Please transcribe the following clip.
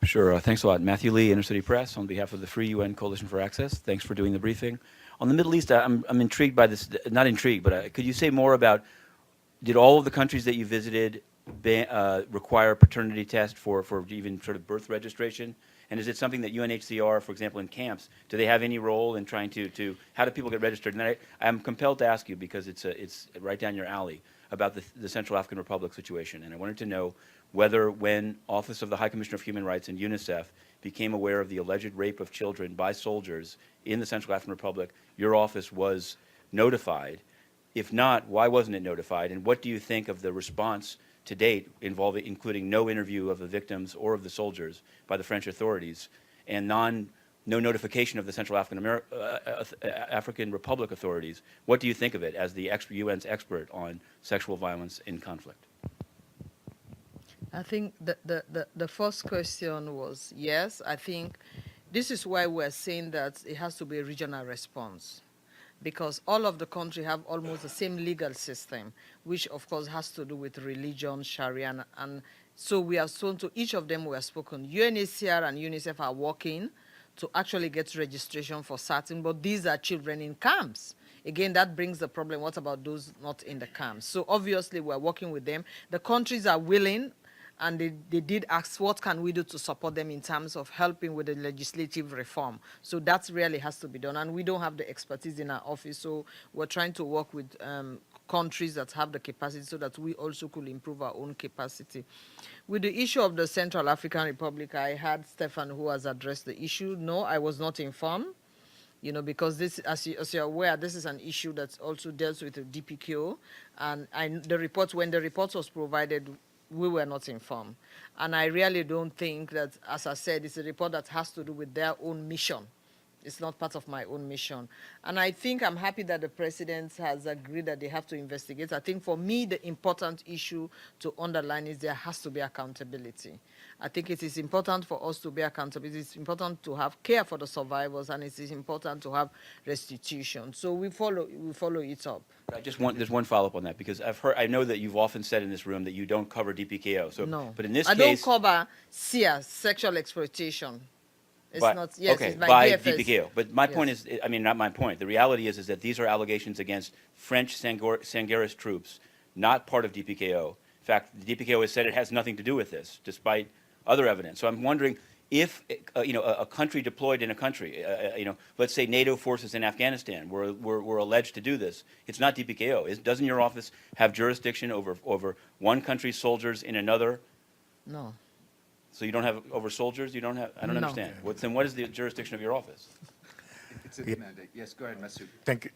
Sure. Thanks a lot. Matthew Lee, Inner City Press, on behalf of the Free UN Coalition for Access. Thanks for doing the briefing. On the Middle East, I'm intrigued by this, not intrigued, but could you say more about, did all of the countries that you visited require paternity test for even sort of birth registration? And is it something that UNHCR, for example, in camps, do they have any role in trying to how do people get registered? And I'm compelled to ask you, because it's right down your alley, about the Central African Republic situation. And I wanted to know whether, when Office of the High Commissioner of Human Rights and UNICEF became aware of the alleged rape of children by soldiers in the Central African Republic, your office was notified. If not, why wasn't it notified? And what do you think of the response to date, including no interview of the victims or of the soldiers by the French authorities, and no notification of the Central African Republic authorities? What do you think of it as the UN's expert on sexual violence in conflict? I think the first question was yes. I think this is why we're saying that it has to be a regional response, because all of the country have almost the same legal system, which of course has to do with religion, Sharia, and so we have spoken to each of them. We have spoken. UNHCR and UNICEF are working to actually get registration for certain, but these are children in camps. Again, that brings the problem. What about those not in the camps? So obviously we're working with them. The countries are willing, and they did ask, what can we do to support them in terms of helping with the legislative reform? So that really has to be done. And we don't have the expertise in our office, so we're trying to work with countries that have the capacity so that we also could improve our own capacity. With the issue of the Central African Republic, I had Stefan who has addressed the issue. No, I was not informed. You know, because this, as you're aware, this is an issue that also deals with the DPKO. And when the report was provided, we were not informed. And I really don't think that, as I said, it's a report that has to do with their own mission. It's not part of my own mission. And I think I'm happy that the president has agreed that they have to investigate. I think for me, the important issue to underline is there has to be accountability. I think it is important for us to be accountable. It is important to have care for the survivors, and it is important to have restitution. So we follow it up. There's one follow-up on that, because I know that you've often said in this room that you don't cover DPKO. So, no. But in this I case, don't cover SIA, sexual exploitation. It's not, yes, okay, it's by DFS. DPKO. But my point is, I mean, not my point. The reality is that these are allegations against French Sangaris troops, not part of DPKO. In fact, the DPKO has said it has nothing to do with this, despite other evidence. So I'm wondering if, a country deployed in a country, let's say NATO forces in Afghanistan were alleged to do this. It's not DPKO. Doesn't your office have jurisdiction over one country's soldiers in another? No. So you don't have over soldiers? You don't have? I don't understand. Then what is the jurisdiction of your office? It's a mandate. Yes, go ahead, Masoud. Thank you.